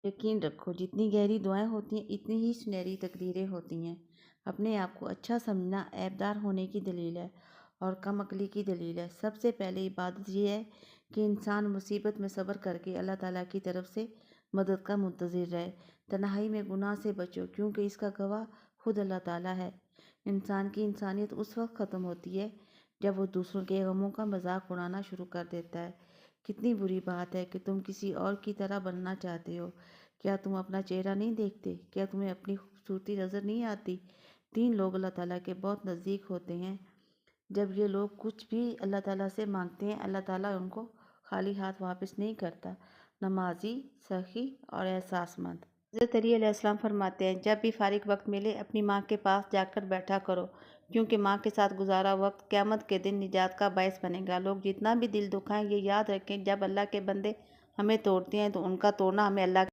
یقین رکھو जितनी गहरी दुआएं होती हैं इतनी ही सुनहरी तकदीरें होती हैं। अपने आप को अच्छा समझना ऐबदार होने की दलील है और कम अकली की दलील है। सबसे पहले इबादत ये है कि इंसान मुसीबत में सब्र करके अल्लाह ताला की तरफ से मदद का मुंतज़िर रहे। तन्हाई में गुनाह से बचो क्योंकि इसका गवाह खुद अल्लाह ताला है। इंसान की इंसानियत उस वक्त ख़त्म होती है जब वो दूसरों के गमों का मजाक उड़ाना शुरू कर देता है। कितनी बुरी बात है कि तुम किसी और की तरह बनना चाहते हो। क्या तुम अपना चेहरा नहीं देखते? क्या तुम्हें अपनी खूबसूरती नज़र नहीं आती? 3 लोग अल्लाह ताला के बहुत नज़दीक होते हैं। जब ये लोग कुछ भी अल्लाह ताला से मांगते हैं, अल्लाह ताला उनको खाली हाथ वापस नहीं करता। नमाजी, सखी और एहसासमंद। हज़रत अली अलैहिस्सलाम फरमाते हैं, जब भी फारिग वक्त मिले अपनी माँ के पास जाकर बैठा करो, क्योंकि माँ के साथ गुजारा वक्त क़यामत के दिन निजात का बायस बनेगा। लोग जितना भी दिल दुखाएं, ये याद रखें, जब अल्लाह के बंदे हमें तोड़ते हैं तो उनका तोड़ना हमें अल्लाह